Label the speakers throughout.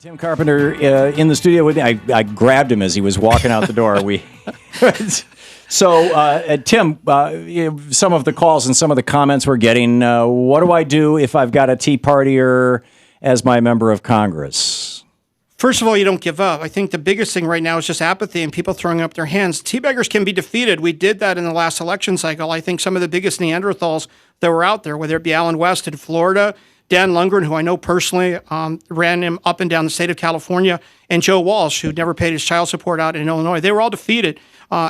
Speaker 1: Tim Carpenter in the studio with me. I grabbed him as he was walking out the door. Tim, some of the calls and some of the comments we're getting, what do I do if I've got a Tea Partier as my member of Congress?
Speaker 2: First of all, you don't give up. I think the biggest thing right now is just apathy and people throwing up their hands. Teabaggers can be defeated. We did that in the last election cycle. I think some of the biggest Neanderthals that were out there, whether it be Alan West in Florida, Dan Lundgren, who I know personally, ran him up and down the state of California, and Joe Walsh, who never paid his child support out in Illinois. They were all defeated.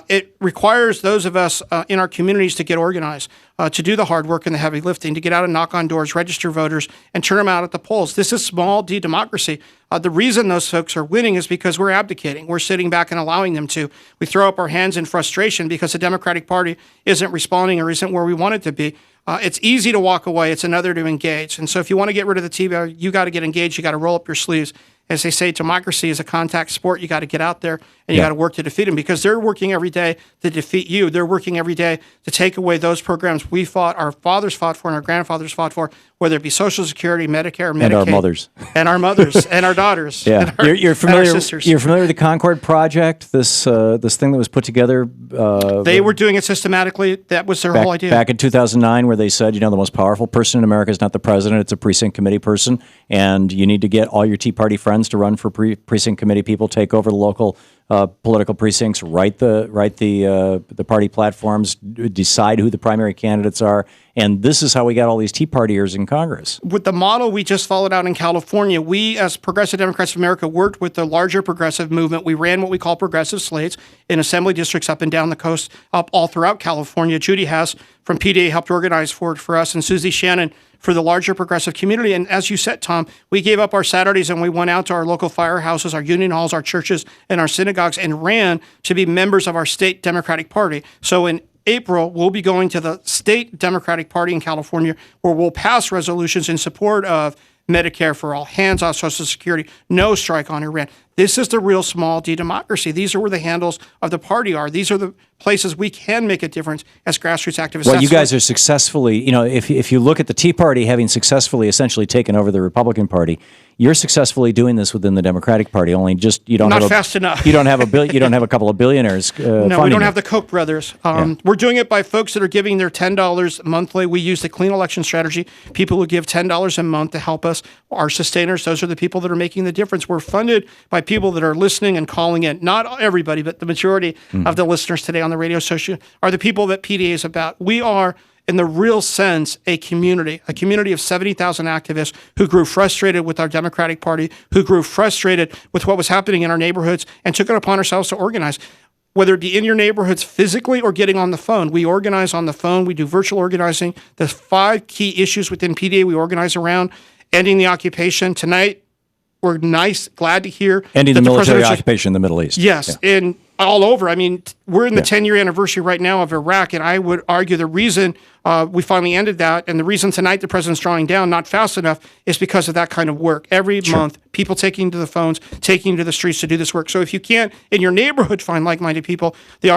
Speaker 2: It requires those of us in our communities to get organized, to do the hard work and the heavy lifting, to get out and knock on doors, register voters, and turn them out at the polls. This is small d democracy. The reason those folks are winning is because we're abdicating. We're sitting back and allowing them to. We throw up our hands in frustration because the Democratic Party isn't responding or isn't where we want it to be. It's easy to walk away. It's another to engage. And so if you want to get rid of the T-bag, you got to get engaged. You got to roll up your sleeves. As they say, democracy is a contact sport. You got to get out there and you got to work to defeat them because they're working every day to defeat you. They're working every day to take away those programs we fought, our fathers fought for, and our grandfathers fought for, whether it be Social Security, Medicare, Medicaid.
Speaker 1: And our mothers.
Speaker 2: And our mothers, and our daughters.
Speaker 1: Yeah.
Speaker 2: And
Speaker 1: You're familiar,
Speaker 2: and our sisters.
Speaker 1: You're familiar with the Concord Project, this thing that was put together?
Speaker 2: They were doing it systematically. That was their whole idea.
Speaker 1: Back in 2009, where they said, the most powerful person in America is not the president, it's a precinct committee person, and you need to get all your Tea Party friends to run for precinct committee people, take over the local political precincts, write the party platforms, decide who the primary candidates are, and this is how we got all these Tea Partiers in Congress.
Speaker 2: With the model we just followed out in California, we as Progressive Democrats of America worked with the larger progressive movement. We ran what we call progressive slates in assembly districts up and down the coast, up all throughout California. Judy Hess from PDA helped organize for us, and Susie Shannon for the larger progressive community. And as you said, Tom, we gave up our Saturdays and we went out to our local firehouses, our union halls, our churches, and our synagogues and ran to be members of our state Democratic Party. So in April, we'll be going to the state Democratic Party in California where we'll pass resolutions in support of Medicare for all, hands off Social Security, no strike on Iran. This is the real small d democracy. These are where the handles of the party are. These are the places we can make a difference as grassroots activists.
Speaker 1: Well, you guys are successfully, if you look at the Tea Party having successfully essentially taken over the Republican Party, you're successfully doing this within the Democratic Party. Only just you don't
Speaker 2: not
Speaker 1: have
Speaker 2: fast enough.
Speaker 1: You don't have you don't have a couple of billionaires.
Speaker 2: No, we don't have the Koch brothers. We're doing it by folks that are giving their $10 monthly. We use the clean election strategy. People who give $10 a month to help us, our sustainers. Those are the people that are making the difference. We're funded by people that are listening and calling in. Not everybody, but the majority of the listeners today on the radio station are the people that PDA is about. We are, in the real sense, a community of 70,000 activists who grew frustrated with our Democratic Party, who grew frustrated with what was happening in our neighborhoods and took it upon ourselves to organize. Whether it be in your neighborhoods physically or getting on the phone. We organize on the phone. We do virtual organizing. The 5 key issues within PDA we organize around: ending the occupation. Tonight, we're glad to hear
Speaker 1: ending the military occupation in the Middle East.
Speaker 2: Yes, and all over. I mean, we're in the 10-year anniversary right now of Iraq, and I would argue the reason we finally ended that, and the reason tonight the president's drawing down, not fast enough, is because of that kind of work. Every month, people taking to the phones, taking to the streets to do this work. So if you can't, in your neighborhood, find like-minded people, the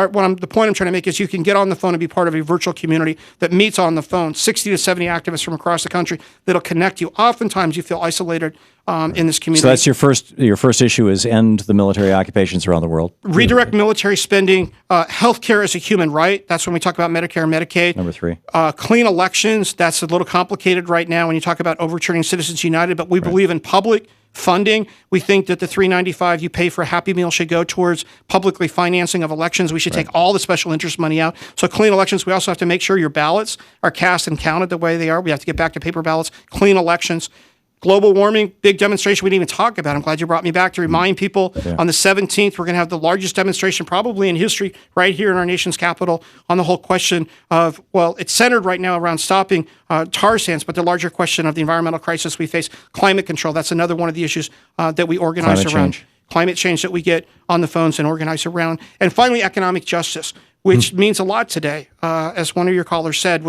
Speaker 2: point I'm trying to make is you can get on the phone and be part of a virtual community that meets on the phone, 60 to 70 activists from across the country that'll connect you. Oftentimes, you feel isolated in this community.
Speaker 1: So that's your first issue is end the military occupations around the world.
Speaker 2: Redirect military spending. Healthcare is a human right. That's when we talk about Medicare and Medicaid.
Speaker 1: Number 3.
Speaker 2: Clean elections. That's a little complicated right now when you talk about overturning Citizens United, but we believe in public funding. We think that the $3.95 you pay for a Happy Meal should go towards publicly financing of elections. We should take all the special interest money out. So clean elections. We also have to make sure your ballots are cast and counted the way they are. We have to get back to paper ballots. Clean elections. Global warming, big demonstration we didn't even talk about. I'm glad you brought me back to remind people. On the 17th, we're going to have the largest demonstration probably in history right here in our nation's capital on the whole question of, well, it's centered right now around stopping tar sands, but the larger question of the environmental crisis we face, climate control. That's another one of the issues that we organize around. Climate change that we get on the phones and organize around. And finally, economic justice, which means a lot today. As one of your callers said,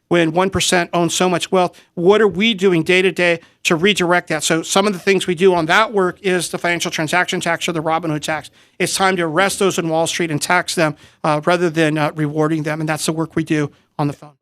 Speaker 2: when 1% owns so much wealth, what are we doing day to day to redirect that? So some of the things we do on that work is the financial transaction tax or the Robin Hood tax. It's time to arrest those in Wall Street and tax them rather than rewarding them. And that's the work we do on the phone.